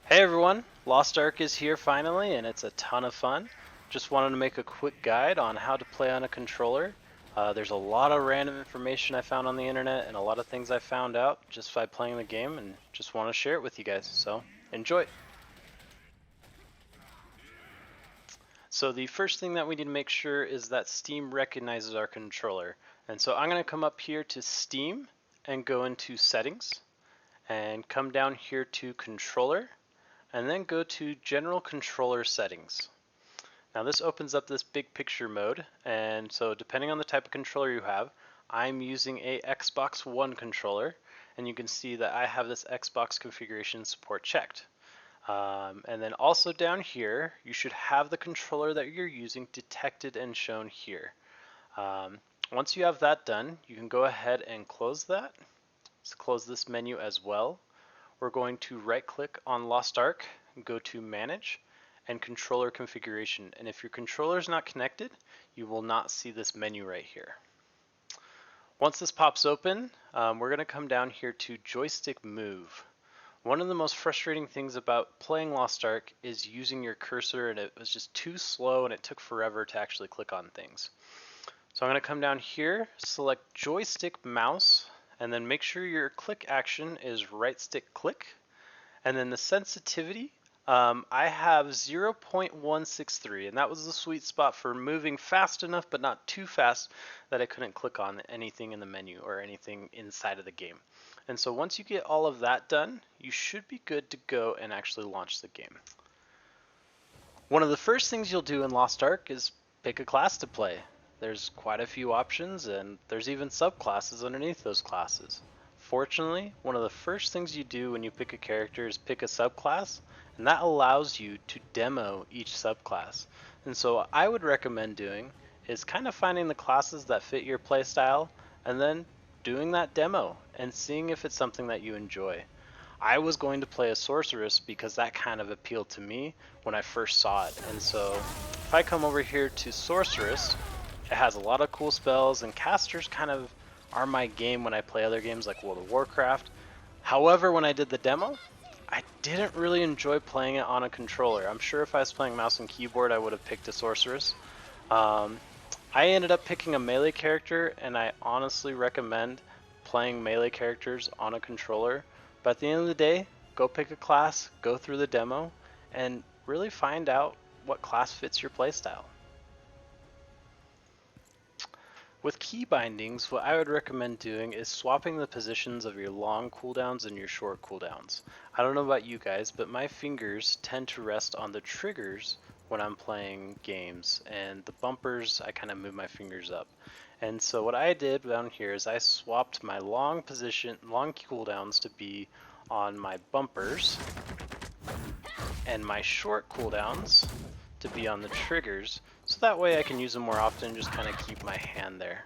Hey everyone, Lost Ark is here finally and it's a ton of fun. Just wanted to make a quick guide on how to play on a controller. There's a lot of random information I found on the internet and a lot of things I found out just by playing the game and just want to share it with you guys, so enjoy. So the first thing that we need to make sure is that Steam recognizes our controller. And so I'm going to come up here to Steam and go into Settings and come down here to Controller and then go to General Controller Settings. Now this opens up this big picture mode, and so depending on the type of controller you have, I'm using a Xbox One controller, and you can see that I have this Xbox configuration support checked. And then also down here, you should have the controller that you're using detected and shown here. Once you have that done, you can go ahead and close that. Let's close this menu as well. We're going to right click on Lost Ark, go to Manage, and Controller Configuration. And if your controller is not connected, you will not see this menu right here. Once this pops open, we're going to come down here to Joystick Move. One of the most frustrating things about playing Lost Ark is using your cursor, and it was just too slow and it took forever to actually click on things. So I'm going to come down here, select Joystick Mouse, and then make sure your click action is right stick click. And then the sensitivity, I have 0.163, and that was the sweet spot for moving fast enough but not too fast that I couldn't click on anything in the menu or anything inside of the game. And so once you get all of that done, you should be good to go and actually launch the game. One of the first things you'll do in Lost Ark is pick a class to play. There's quite a few options, and there's even subclasses underneath those classes. Fortunately, one of the first things you do when you pick a character is pick a subclass, and that allows you to demo each subclass. And so what I would recommend doing is kind of finding the classes that fit your playstyle, and then doing that demo and seeing if it's something that you enjoy. I was going to play a sorceress because that kind of appealed to me when I first saw it. And so if I come over here to sorceress, it has a lot of cool spells, and casters kind of are my game when I play other games like World of Warcraft. However, when I did the demo, I didn't really enjoy playing it on a controller. I'm sure if I was playing mouse and keyboard, I would have picked a sorceress. I ended up picking a melee character, and I honestly recommend playing melee characters on a controller. But at the end of the day, go pick a class, go through the demo, and really find out what class fits your playstyle. With key bindings, what I would recommend doing is swapping the positions of your long cooldowns and your short cooldowns. I don't know about you guys, but my fingers tend to rest on the triggers when I'm playing games, and the bumpers, I kind of move my fingers up. And so what I did down here is I swapped my long cooldowns to be on my bumpers, and my short cooldowns to be on the triggers, so that way I can use them more often and just kind of keep my hand there.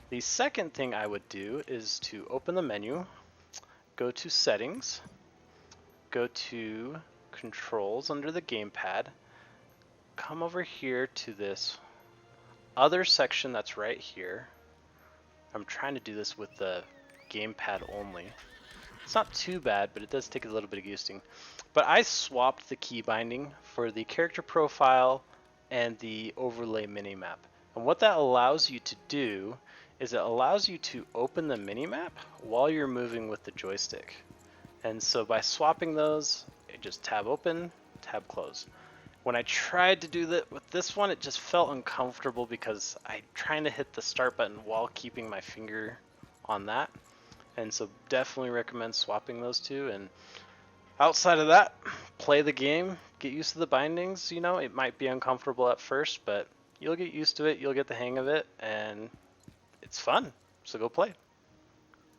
The second thing I would do is to open the menu, go to Settings, go to Controls under the gamepad, come over here to this other section that's right here. I'm trying to do this with the gamepad only. It's not too bad, but it does take a little bit of using. But I swapped the key binding for the character profile and the overlay minimap. And what that allows you to do is it allows you to open the minimap while you're moving with the joystick. And so by swapping those, just tab open, tab close. When I tried to do that with this one, it just felt uncomfortable because I'm trying to hit the start button while keeping my finger on that. And so definitely recommend swapping those two. And outside of that, play the game, get used to the bindings. You know, it might be uncomfortable at first, but you'll get used to it, you'll get the hang of it, and it's fun. So go play.